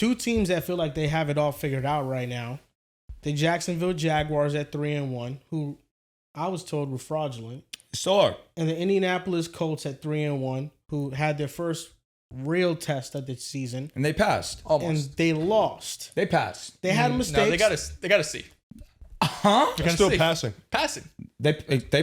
two teams that feel like they have it all figured out right now. The Jacksonville Jaguars at 3-1, who I was told were fraudulent. Still are. And the Indianapolis Colts at 3-1, who had their first real test of the season. And they passed. Almost. And they lost. They passed. They had mistakes. No, they got to see. Huh? They're still passing. Passing. They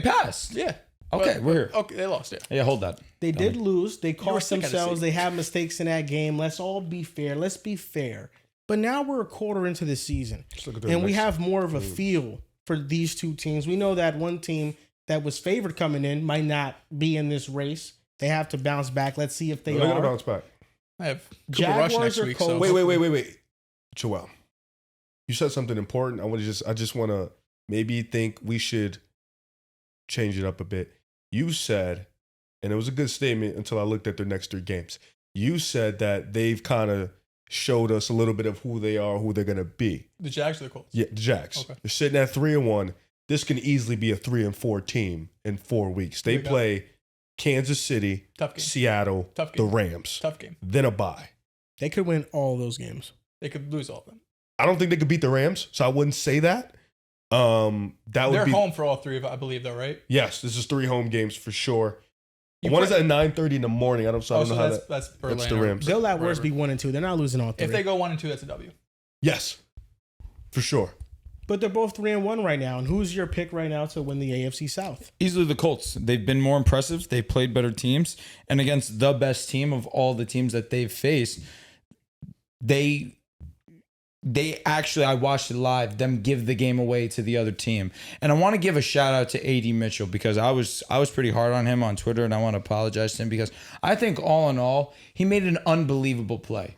passed. Yeah. Okay, we're here. Okay, they lost. Yeah. Yeah, hold that. They did lose. They were cost sick of the themselves. seat. They had mistakes in that game. Let's all be fair. Let's be fair. But now we're a quarter into the season. And we have more of a feel for these two teams. We know that one team that was favored coming in might not be in this race. They have to bounce back. Let's see if they They're are. going to bounce back. I have Cooper Jaguars Rush next or week. Colts? So Wait. Joel, you said something important. I just want to maybe think we should change it up a bit. You said, and it was a good statement until I looked at their next 3 games. You said that they've kind of showed us a little bit of who they are, who they're going to be. the Jags or the Colts? Yeah, the Jags. Okay. They're sitting at 3-1. This can easily be a 3-4 team in 4 weeks. They play Kansas City, Tough game. Seattle, Tough the game. Rams, Tough game. then a bye. They could win all those games. They could lose all of them. I don't think they could beat the Rams, so I wouldn't say that. That would They're be home for all 3 of I believe, though, right? Yes, this is 3 home games for sure. You One put- is at 9:30 in the morning. I don't know how that. that's Berlin. That's the Rams. They'll at worst Wherever. be 1 and 2. They're not losing all 3. If they go 1 and 2, that's a W. Yes, for sure. But they're both 3-1 right now. And who's your pick right now to win the AFC South? Easily the Colts. They've been more impressive. They played better teams. And against the best team of all the teams that they've faced, they actually, I watched it live, them give the game away to the other team. And I want to give a shout out to AD Mitchell because I was pretty hard on him on Twitter, and I want to apologize to him because I think all in all, he made an unbelievable play.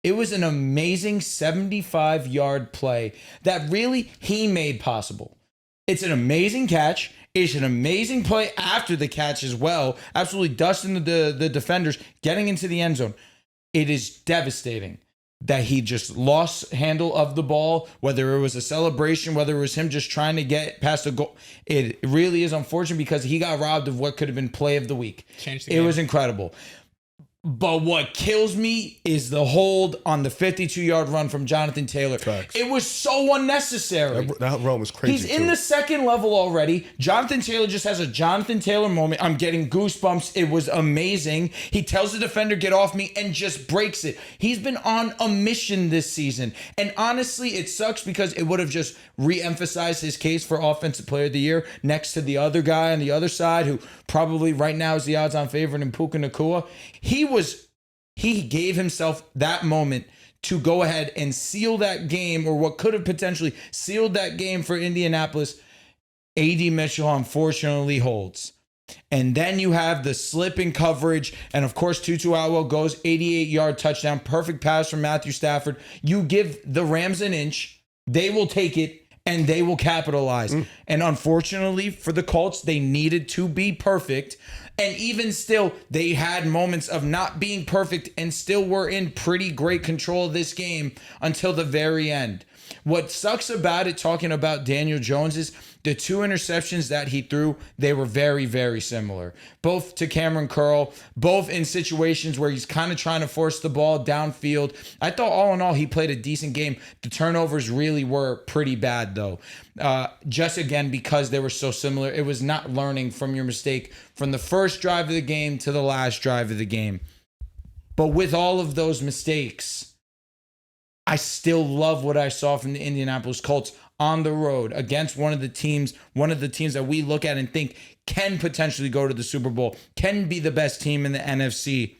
It was an amazing 75-yard play that really he made possible. It's an amazing catch. It's an amazing play after the catch as well. Absolutely dusting the defenders, getting into the end zone. It is devastating that he just lost handle of the ball, whether it was a celebration, whether it was him just trying to get past a goal. It really is unfortunate because he got robbed of what could have been play of the week. Changed the It game. was incredible. But what kills me is the hold on the 52-yard run from Jonathan Taylor. Facts. It was so unnecessary. That run was crazy. He's in too. the second level already. Jonathan Taylor just has a Jonathan Taylor moment. I'm getting goosebumps. It was amazing. He tells the defender, get off me, and just breaks it. He's been on a mission this season. And honestly, it sucks because it would have just re-emphasized his case for Offensive Player of the Year next to the other guy on the other side who probably right now is the odds-on favorite in Puka Nacua. He gave himself that moment to go ahead and seal that game, or what could have potentially sealed that game for Indianapolis. AD Mitchell unfortunately holds. And then you have the slip in coverage. And of course, Tutu Atwell goes 88-yard touchdown. Perfect pass from Matthew Stafford. You give the Rams an inch, they will take it, and they will capitalize. And unfortunately for the Colts, they needed to be perfect. And even still, they had moments of not being perfect and still were in pretty great control of this game until the very end. What sucks about it, talking about Daniel Jones, is the 2 interceptions that he threw, they were very, very similar. Both to Cameron Curl, both in situations where he's kind of trying to force the ball downfield. I thought all in all, he played a decent game. The turnovers really were pretty bad, though. Just again, because they were so similar. It was not learning from your mistake from the first drive of the game to the last drive of the game. But with all of those mistakes, I still love what I saw from the Indianapolis Colts on the road against one of the teams that we look at and think can potentially go to the Super Bowl, can be the best team in the NFC.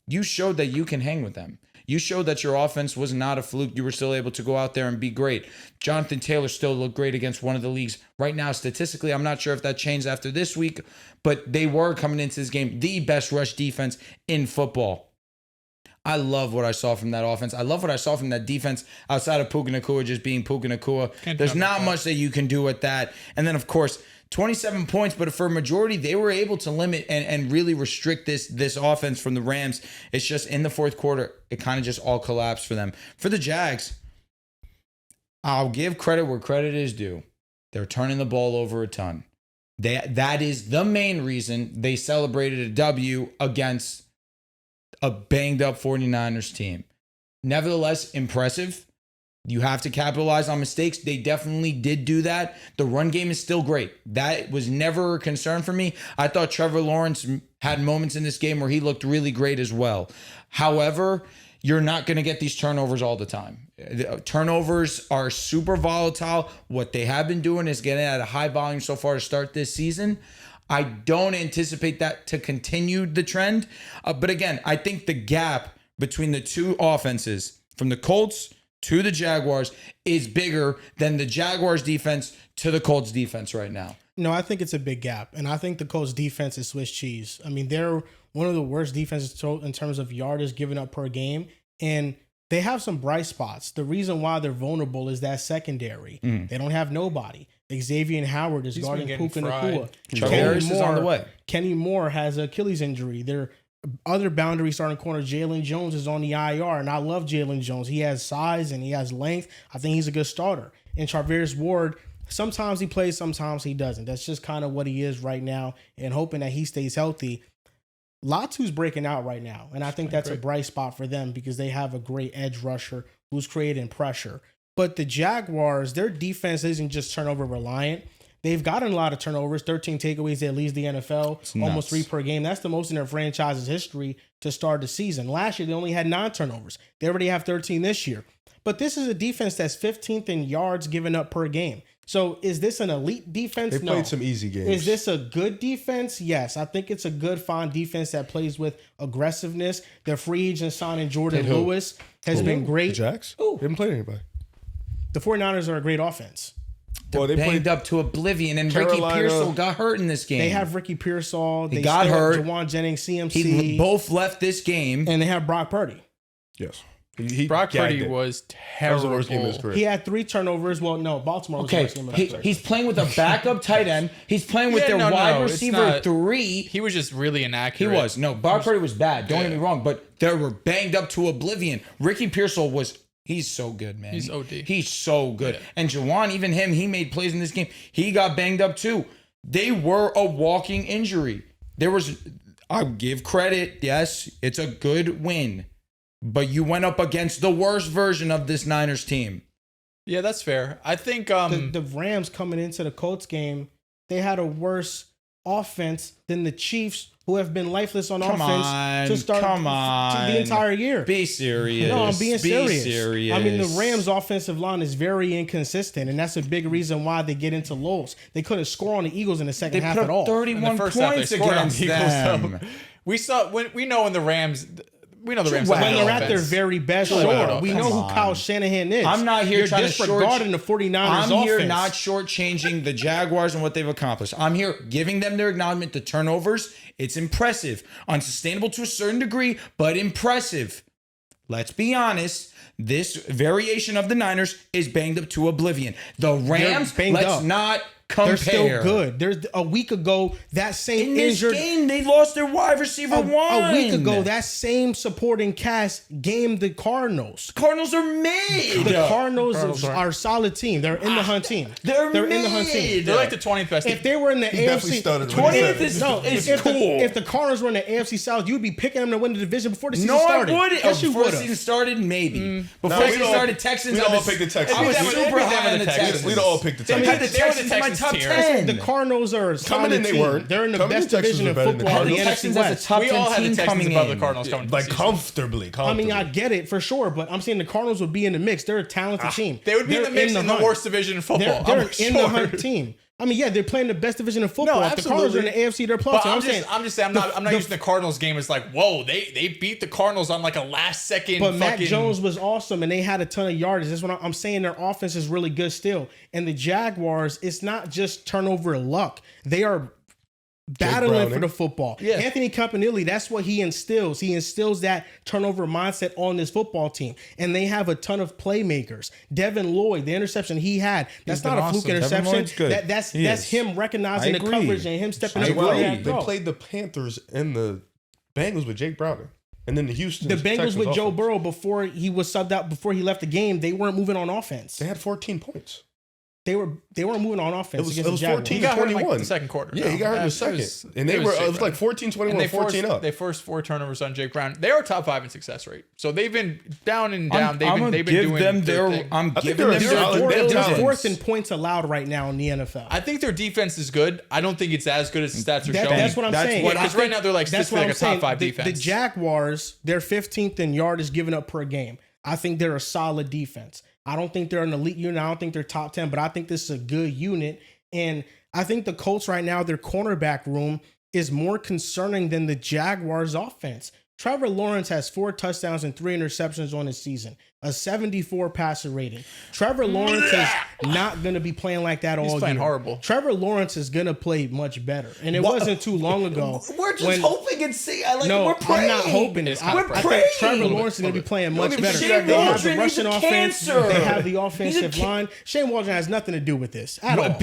You showed that you can hang with them. You showed that your offense was not a fluke. You were still able to go out there and be great. Jonathan Taylor still looked great against one of the leagues. Right now, statistically, I'm not sure if that changed after this week, but they were coming into this game the best rush defense in football. I love what I saw from that offense. I love what I saw from that defense outside of Puka Nacua just being Puka Nacua. There's not much that you can do with that. And then, of course, 27 points, but for a majority, they were able to limit and really restrict this offense from the Rams. It's just in the fourth quarter, it kind of just all collapsed for them. For the Jags, I'll give credit where credit is due. They're turning the ball over a ton. That is the main reason they celebrated a W against a banged up 49ers team. Nevertheless, impressive. You have to capitalize on mistakes. They definitely did do that. The run game is still great. That was never a concern for me. I thought Trevor Lawrence had moments in this game where he looked really great as well. However, you're not going to get these turnovers all the time. Turnovers are super volatile. What they have been doing is getting at a high volume so far to start this season. I don't anticipate that to continue the trend. But again, I think the gap between the two offenses from the Colts to the Jaguars is bigger than the Jaguars defense to the Colts defense right now. No, I think it's a big gap. And I think the Colts defense is Swiss cheese. I mean, they're one of the worst defenses in terms of yardage given up per game. And they have some bright spots. The reason why they're vulnerable is that secondary. They don't have nobody. Xavier Howard is guarding Puka Nacua. Harris is on the way. Kenny Moore has an Achilles injury. Their other boundary starting corner, Jalen Jones, is on the IR, and I love Jalen Jones. He has size and he has length. I think he's a good starter. And Charvarius Ward, sometimes he plays, sometimes he doesn't. That's just kind of what he is right now, and hoping that he stays healthy. Latu's breaking out right now, and I think that's a bright spot for them because they have a great edge rusher who's creating pressure. But the Jaguars, their defense isn't just turnover reliant. They've gotten a lot of turnovers, 13 takeaways that leads the NFL, almost 3 per game. That's the most in their franchise's history to start the season. Last year, they only had 9 turnovers. They already have 13 this year. But this is a defense that's 15th in yards given up per game. So is this an elite defense? They played some easy games. Is this a good defense? Yes. I think it's a good, fine defense that plays with aggressiveness. Their free agent signing Jordan Lewis has been great. The Jacks? They haven't played anybody. The 49ers are a great offense. They're banged up to oblivion, and Ricky Pearsall got hurt in this game. They have Ricky Pearsall. They got hurt. Jawan Jennings, CMC. He both left this game. And they have Brock Purdy. Yes. Brock Purdy was terrible. That was the worst game of his career. He had 3 turnovers. Well, no, Baltimore was the worst game of his career. He's playing with a backup tight end. He's playing with their wide receiver 3. He was just really inaccurate. He was. No, Brock Purdy was bad. Don't get me wrong, but they were banged up to oblivion. Ricky Pearsall was... He's so good, man. He's OD. He's so good. Yeah. And Jawan, even him, he made plays in this game. He got banged up too. They were a walking injury. I'll give credit. Yes, it's a good win. But you went up against the worst version of this Niners team. Yeah, that's fair. I think the Rams coming into the Colts game, they had a worse offense than the Chiefs, who have been lifeless on offense to start the entire year. Be serious. No, I'm being serious. Serious. I mean, the Rams' offensive line is very inconsistent, and that's a big reason why they get into lulls. They couldn't score on the Eagles in the second half at all. 31 points against them. We know when the Rams. We know the Rams when they're at their very best. Sure, we know who Kyle Shanahan is. I'm not here trying to disregarding the 49ers I'm offense. here not shortchanging the Jaguars and what they've accomplished. I'm here giving them their acknowledgement. The turnovers, it's impressive. Unsustainable to a certain degree, but impressive. Let's be honest. This variation of the Niners is banged up to oblivion. The Rams, let's not compare. They're still good. There's a week ago, that same in this injured game, they lost their wide receiver one. A week ago, that same supporting cast gamed the Cardinals. Cardinals are mid. The Cardinals are a solid team. They're in the hunt team. They're in the hunt team. They're like the 20th best team. If they were in the AFC, 20th is cool. If the Cardinals were in the AFC South, you'd be picking them to win the division before the season started. No, I wouldn't. Yes, you before would the season started, maybe. Before No, the season started, Texans. We all picked the Texans. I was super high on the Texans. Texans. We all picked the I Texans. had the Texans in my top 10. The Cardinals are a solid Coming in, they team. weren't. They're in the Coming in, best Texans division were of better than the football in the Cardinals. NFC Texans as a West. top We 10 all had team the Texans coming above in. the Cardinals coming. Like comfortably. I mean, I get it for sure, but I'm saying the Cardinals would be in the mix. They're a talented team. They would be in the mix in the hunt. worst division in football. They're I'm in the hunt team. I mean, yeah, they're playing the best division of football. No, if the Cardinals are in the AFC, they're plus. But I'm just saying, I'm not using the Cardinals game as like, whoa, they beat the Cardinals on like a last second. But Mac Jones was awesome, and they had a ton of yardage. That's what I'm saying. Their offense is really good still. And the Jaguars, it's not just turnover luck. They are battling for the football. Yeah. Anthony Campanile, that's what he instills. He instills that turnover mindset on this football team. And they have a ton of playmakers. Devin Lloyd, the interception he had, that's not a fluke interception. That's him recognizing the coverage and him stepping up. They played the Panthers and the Bengals with Jake Browning. And then the Houston. The Bengals Texans with Joe offense. Burrow before he was subbed out, before he left the game, they weren't moving on offense. They had 14 points. they weren't moving on offense. It was 14-21 the second quarter. Yeah, he got hurt in the second. And it was like 14-21, 14 up. They forced 4 turnovers on Jake Brown. They are top 5 in success rate. So they've been down and down. They've been doing them their thing. I'm giving them they're fourth in points allowed right now in the NFL. I think their defense is good. I don't think it's as good as the stats are showing. That's what I'm saying. Because right now they're like a top 5 defense. The Jaguars, they're 15th in yardage given up per game. I think they're a solid defense. I don't think they're an elite unit. I don't think they're top 10, but I think this is a good unit. And I think the Colts right now, their cornerback room is more concerning than the Jaguars offense. Trevor Lawrence has 4 touchdowns and 3 interceptions on his season, a 74 passer rating. Trevor Lawrence is not going to be playing like that all year. He's playing horrible. Trevor Lawrence is going to play much better. And it wasn't too long ago. We're just hoping and see. We're praying. I'm not hoping it. I think Trevor Lawrence is going to be playing much better. Shane They have the Waldron rushing needs offense. cancer. They have the offensive line. Shane Waldron has nothing to do with this at all.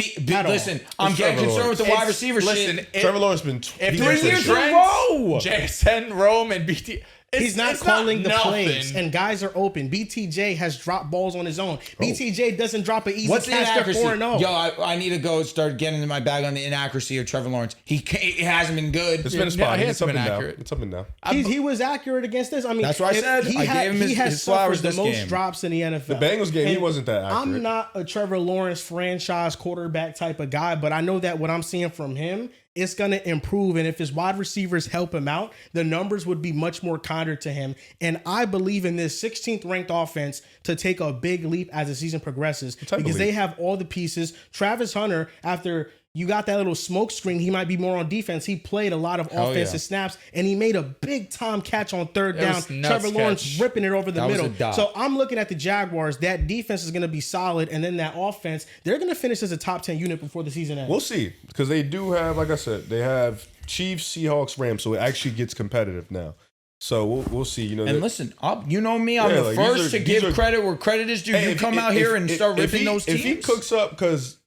Listen, I'm getting concerned with the wide receiver shit. Trevor Lawrence been 3 years in a row. JSN, Rome, and BT. He's not calling the plays, and guys are open. BTJ has dropped balls on his own. BTJ doesn't drop an easy What's the catch. inaccuracy? 4-0. Yo, I need to go start getting into my bag on the inaccuracy of Trevor Lawrence. It hasn't been good. It's been spotty. he It's hasn't up been and down. accurate. It's up and down. He was accurate against this. I mean, That's what I said. He I gave him he has his flowers suffered the this most game. drops in the NFL. The Bengals game, he And wasn't that accurate. I'm not a Trevor Lawrence franchise quarterback type of guy, but I know that what I'm seeing from him, it's going to improve. And if his wide receivers help him out, the numbers would be much more kinder to him. And I believe in this 16th ranked offense to take a big leap as the season progresses because they have all the pieces. Travis Hunter, after you got that little smoke screen, he might be more on defense. He played a lot of offensive snaps, and he made a big time catch on third down. Trevor Lawrence ripping it over the middle. So I'm looking at the Jaguars. That defense is going to be solid, and then that offense, they're going to finish as a top 10 unit before the season ends. We'll see, because they do have, like I said, they have Chiefs, Seahawks, Rams, so it actually gets competitive now. So we'll see. And listen, you know me, I'm the first to give credit where credit is due. You come out here and start ripping those teams. If he cooks up, because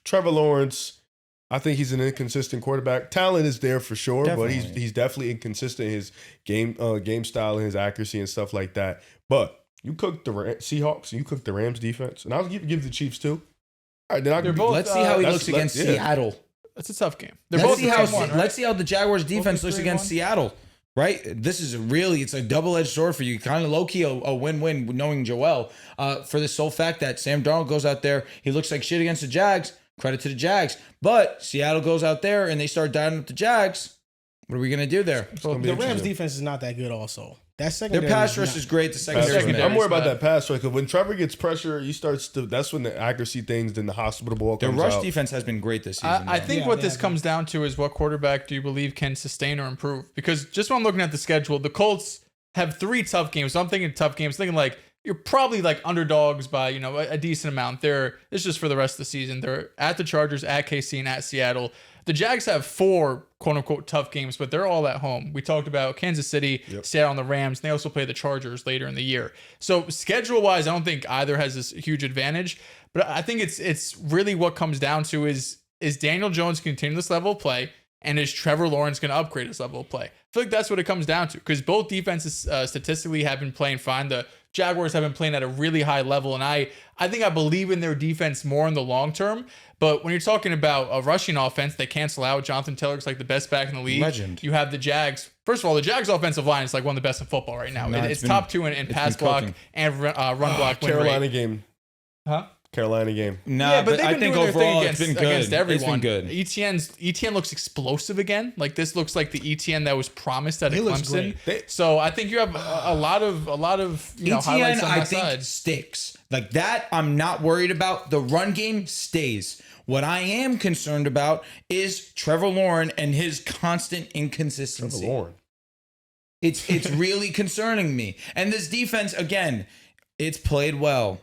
Trevor Lawrence, I think he's an inconsistent quarterback. Talent is there for sure, Definitely. but he's definitely inconsistent in his game style and his accuracy and stuff like that. But you cook the Seahawks and you cook the Rams defense, and I'll give the Chiefs too. All right, then let's see how he looks against Seattle. That's a tough game. Let's see how the Jaguars defense looks against Seattle. Right? This is it's a double-edged sword for you. Kind of low-key a win-win knowing Joel for the sole fact that Sam Darnold goes out there, he looks like shit against the Jags. Credit to the Jags. But Seattle goes out there and they start dialing up the Jags. What are we going to do there? The Rams defense is not that good also. That secondary, their pass rush is great. The secondary, I'm worried about that pass rush, because when Trevor gets pressure, that's when the accuracy things, then the hospital ball comes out. Their rush defense has been great this season. I think what this comes down to is what quarterback do you believe can sustain or improve? Because just when I'm looking at the schedule, the Colts have 3 tough games. So I'm thinking tough games, thinking like you're probably like underdogs by, a decent amount. It's just for the rest of the season. They're at the Chargers, at KC, and at Seattle. The Jags have 4 quote unquote tough games, but they're all at home. We talked about Kansas City, Seattle, and the Rams. And they also play the Chargers later in the year. So schedule wise, I don't think either has this huge advantage, but I think it's really what comes down to is Daniel Jones continue this level of play, and is Trevor Lawrence going to upgrade his level of play? I feel like that's what it comes down to, because both defenses statistically have been playing fine. The Jaguars have been playing at a really high level, and I think I believe in their defense more in the long term. But when you're talking about a rushing offense, they cancel out. Jonathan Taylor's like the best back in the league. Legend. You have the Jags. First of all, the Jags offensive line is like one of the best in football right now. It's top 2 in pass block and run block win Carolina rate. game. Huh? Carolina game. No, Yeah, but I they've been think doing their thing overall it's been good. against everyone. It's been good. ETN looks explosive again. Like, this looks like the ETN that was promised at Clemson. great. So I think you have a lot of highlights ETN, on I that think, side. sticks. Like that, I'm not worried about. The run game stays. What I am concerned about is Trevor Lawrence and his constant inconsistency. Trevor Lawrence. It's really concerning me. And this defense, again, it's played well.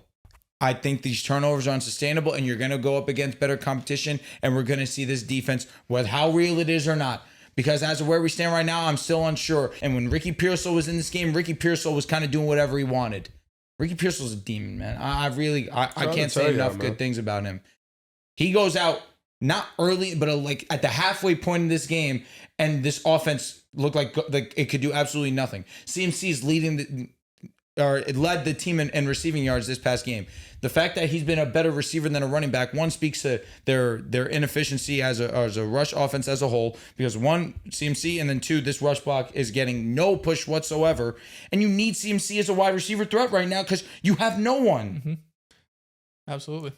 I think these turnovers are unsustainable, and you're going to go up against better competition, and we're going to see this defense, whether how real it is or not. Because as of where we stand right now, I'm still unsure. And when Ricky Pearsall was in this game, Ricky Pearsall was kind of doing whatever he wanted. Ricky Pearsall's a demon, man. I can't say enough good things about him. He goes out not early, but like at the halfway point in this game, and this offense looked like it could do absolutely nothing. CMC is leading or it led the team in receiving yards this past game. The fact that he's been a better receiver than a running back, one, speaks to their inefficiency as a rush offense as a whole, because one, CMC, and then two, this rush block is getting no push whatsoever. And you need CMC as a wide receiver threat right now because you have no one. Mm-hmm. Absolutely.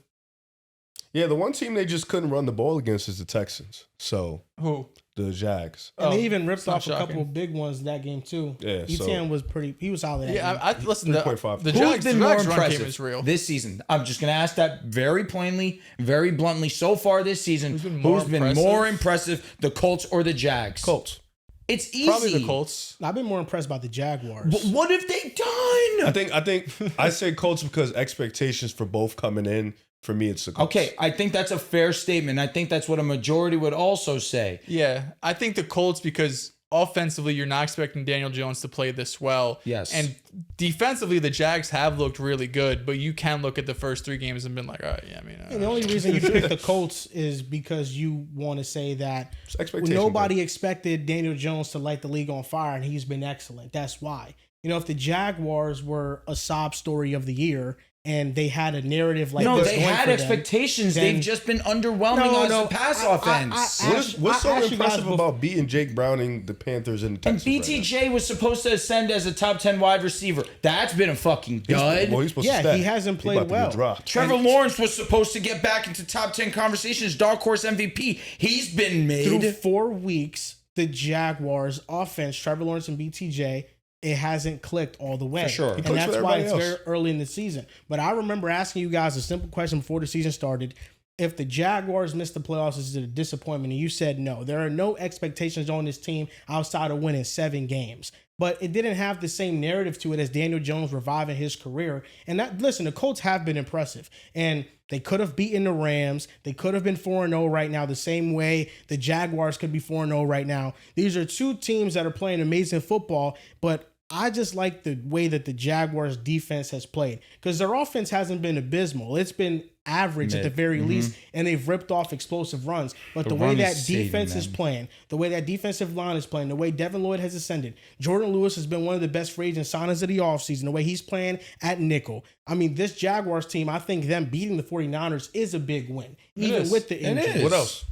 Yeah, the one team they just couldn't run the ball against is the Texans. So who? The Jags. And they even ripped it's not off a couple shocking. of big ones that game too. Yeah, ETN was he was solid. That Yeah, game. I listen. The 3.5. the Who's Jags, been the more Jags run game impressive is real. this season? I'm just going to ask that very plainly, very bluntly. So far this season, who's been more impressive, the Colts or the Jags? Colts. It's easy. Probably the Colts. I've been more impressed by the Jaguars. But what have they done? I think I say Colts because expectations for both coming in. For me, it's the Colts. Okay, I think that's a fair statement. I think that's what a majority would also say. Yeah, I think the Colts because offensively you're not expecting Daniel Jones to play this well. Yes. And defensively the Jags have looked really good, but you can look at the first 3 games and been like, all right, yeah, I mean. And the only reason you pick the Colts is because you want to say that expectation, nobody expected Daniel Jones to light the league on fire, and he's been excellent. That's why. You know, if the Jaguars were a sob story of the year and they had a narrative like no, this they going had for them, expectations. then- They've just been underwhelming the pass offense. What's so asked you guys impressive about beating Jake Browning, the Panthers, and the And Texans? BTJ was supposed to ascend as a top 10 wide receiver. That's been a fucking dud. Well, he's supposed Yeah, to stay. he hasn't He played about to be well. dropped. Trevor Lawrence was supposed to get back into top 10 conversations, dark horse MVP. He's been Through made. 4 weeks, the Jaguars offense, Trevor Lawrence and BTJ, it hasn't clicked all the way. For sure. He And clicks that's with why everybody it's else. very early in the season. But I remember asking you guys a simple question before the season started. If the Jaguars missed the playoffs, is it a disappointment? And you said no. There are no expectations on this team outside of winning 7 games. But it didn't have the same narrative to it as Daniel Jones reviving his career. And that, listen, the Colts have been impressive. And they could have beaten the Rams. They could have been 4-0 right now, the same way the Jaguars could be 4-0 right now. These are 2 teams that are playing amazing football, but I just like the way that the Jaguars defense has played because their offense hasn't been abysmal. It's been average at the very least, and they've ripped off explosive runs. But the way run that is saving defense is them. playing, the way that defensive line is playing, the way Devin Lloyd has ascended, Jordan Lewis has been one of the best free agent signings of the offseason, the way he's playing at nickel. I mean, this Jaguars team, I think them beating the 49ers is a big win, even is. with the It injuries. is. What else?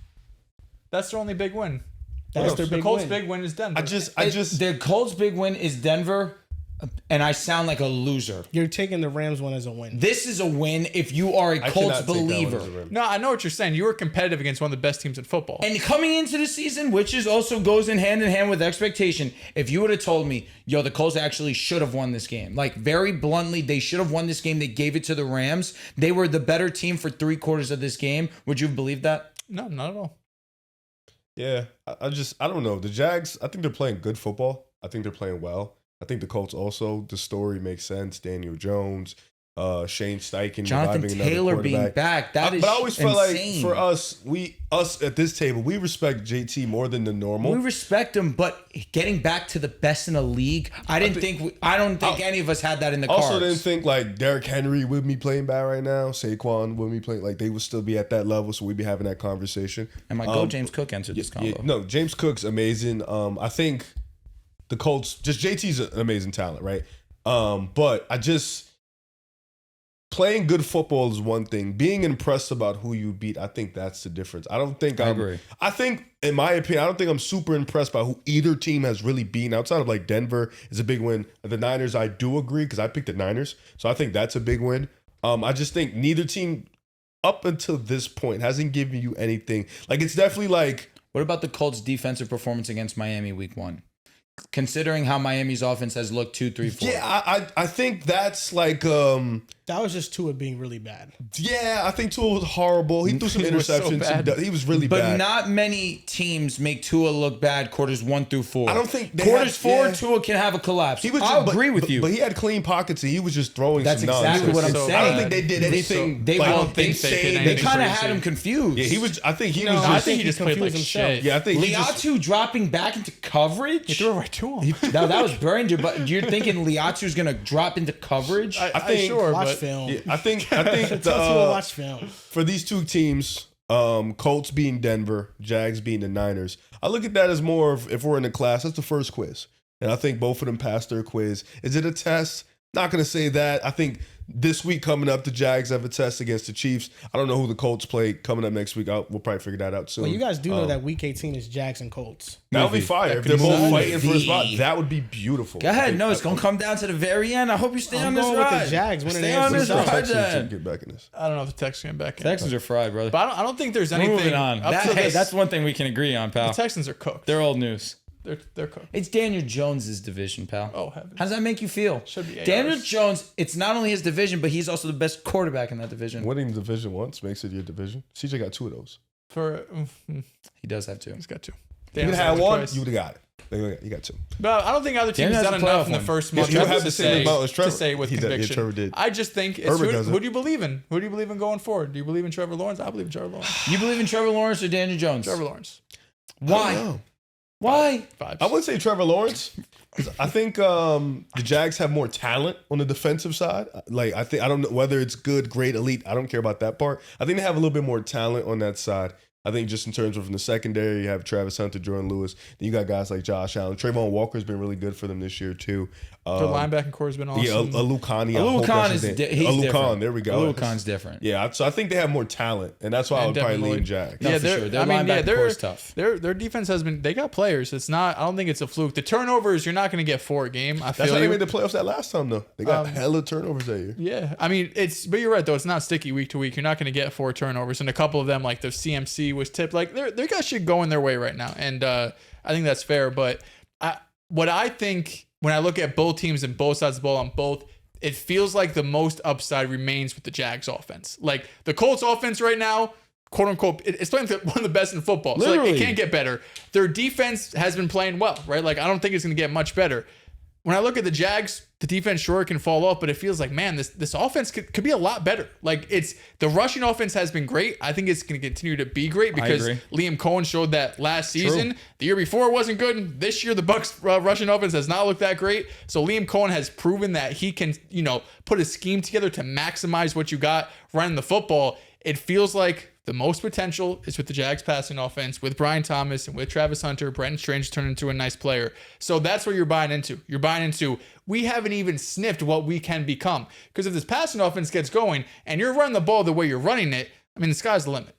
That's their only big win. That's their The big Colts' win. big win is Denver. I just The Colts' big win is Denver, and I sound like a loser. You're taking the Rams one as a win. This is a win if you are a I Colts cannot take that one believer. as a win. No, I know what you're saying. You were competitive against one of the best teams in football. And coming into the season, which is also goes in hand with expectation, if you would have told me, yo, the Colts actually should have won this game, like very bluntly, they should have won this game. They gave it to the Rams. They were the better team for 3/4 of this game. Would you have believed that? No, not at all. Yeah, I don't know. The Jags, I think they're playing good football. I think they're playing well. I think the Colts also, the story makes sense. Daniel Jones, Shane Steichen, Jonathan reviving another Taylor being quarterback. back, that is But I always feel insane. like for us at this table, we respect JT more than the normal. We respect him, but getting back to the best in the league, I don't think any of us had that in the cards. Also didn't think like Derrick Henry would be playing bad right now. Saquon would be playing like they would still be at that level, so we'd be having that conversation. And my go James Cook entered this combo. No, James Cook's amazing. I think the Colts, just JT's an amazing talent, right? But I just playing good football is one thing. Being impressed about who you beat, I think that's the difference. I don't think I agree. I think, in my opinion, I don't think I'm super impressed by who either team has really beaten. Outside of like Denver is a big win. The Niners, I do agree because I picked the Niners, so I think that's a big win. I just think neither team up until this point hasn't given you anything. Like it's definitely like. What about the Colts' defensive performance against Miami week 1? Considering how Miami's offense has looked 2, 3, 4. Yeah, I think that's like That was just Tua being really bad. yeah, I think Tua was horrible. He threw some was so interceptions. bad. He was really But bad. not many teams make Tua look bad quarters 1 through 4. I don't think they quarters had- 4 yeah. Tua can have a collapse. He was I'll just- agree but- with you. But he had clean pockets and he was just throwing That's some exactly nonsense. what I'm So saying. I don't think they did anything. They like, won't think they did insane. anything. They kind of crazy. had him confused. Yeah, he was. I think he No, was. I Just, think he just played like confused shit. himself. yeah, I think he just. Liatu dropping back into coverage? He threw it right to him. that was Branger, but you're thinking Liatu's going to drop into coverage? I think. sure, Watch but film. Yeah, I think. the, Tell Tua watch film. for these two teams, Colts being Denver, Jags being the Niners, I look at that as more of if we're in a class, that's the first quiz. And I think both of them passed their quiz. Is it a test? Not going to say that. I think this week coming up, the Jags have a test against the Chiefs. I don't know who the Colts play coming up next week. We'll probably figure that out soon. Well, you guys do know that Week 18 is Jags and Colts. That would be fire. If they're both fighting for a spot, that would be beautiful. Go ahead. No, it's going to come down to the very end. I hope you stay on this ride. I'm going with the Jags winning Stay on this ride, then. Get back in this. I don't know if the Texans get back in. Texans are fried, brother. But I don't think there's anything. Moving on. That's one thing we can agree on, pal. The Texans are cooked. They're old news. They're cooked. It's Daniel Jones's division, pal. Oh, heavens. How does that make you feel? Should be ARs. Daniel Jones, it's not only his division, but he's also the best quarterback in that division. Winning division once makes it your division. CJ got 2 of those. He does have 2. He's got 2. You would have had one, you would have got it. You got 2. But I don't think either team has done enough in the first month to say with conviction. Trevor did. I just think it's who do you believe in? Who do you believe in going forward? Do you believe in Trevor Lawrence? I believe in Trevor Lawrence. You believe in Trevor Lawrence or Daniel Jones? Trevor Lawrence. Why? Why? Vibes. I wouldn't say Trevor Lawrence. I think the Jags have more talent on the defensive side. I don't know whether it's good, great, elite. I don't care about that part. I think they have a little bit more talent on that side. I think just in terms of from the secondary, you have Travis Hunter, Jordan Lewis. Then you got guys like Josh Allen. Trayvon Walker's been really good for them this year too. The linebacking core has been awesome. Yeah, Alukani. Different. There we go. Alukon's different. Yeah, so I think they have more talent, and that's why I would probably lean Jags. No, for sure. Their linebacking core is tough. Their defense has been. They got players. It's not. I don't think it's a fluke. The turnovers, you're not going to get 4 a game. That's how they made the playoffs that last time though. They got hella turnovers that year. Yeah, I mean but you're right though. It's not sticky week to week. You're not going to get 4 turnovers, and a couple of them like the CMC was tipped. Like they got shit going their way right now, and I think that's fair. But what I think when I look at both teams and both sides of the ball on both, it feels like the most upside remains with the Jags offense. Like the Colts offense right now, quote unquote, it's playing one of the best in football. So like, it can't get better. Their defense has been playing well, right? Like I don't think it's going to get much better. When I look at the Jags, the defense sure can fall off, but it feels like, man, this offense could be a lot better. Like the rushing offense has been great. I think it's going to continue to be great because Liam Cohen showed that last season. True. The year before it wasn't good. This year the Bucs rushing offense has not looked that great. So Liam Cohen has proven that he can, put a scheme together to maximize what you got running the football. It feels like the most potential is with the Jags passing offense, with Brian Thomas and with Travis Hunter. Brenton Strange turned into a nice player. So that's what you're buying into. You're buying into, we haven't even sniffed what we can become. Because if this passing offense gets going and you're running the ball the way you're running it, I mean, the sky's the limit.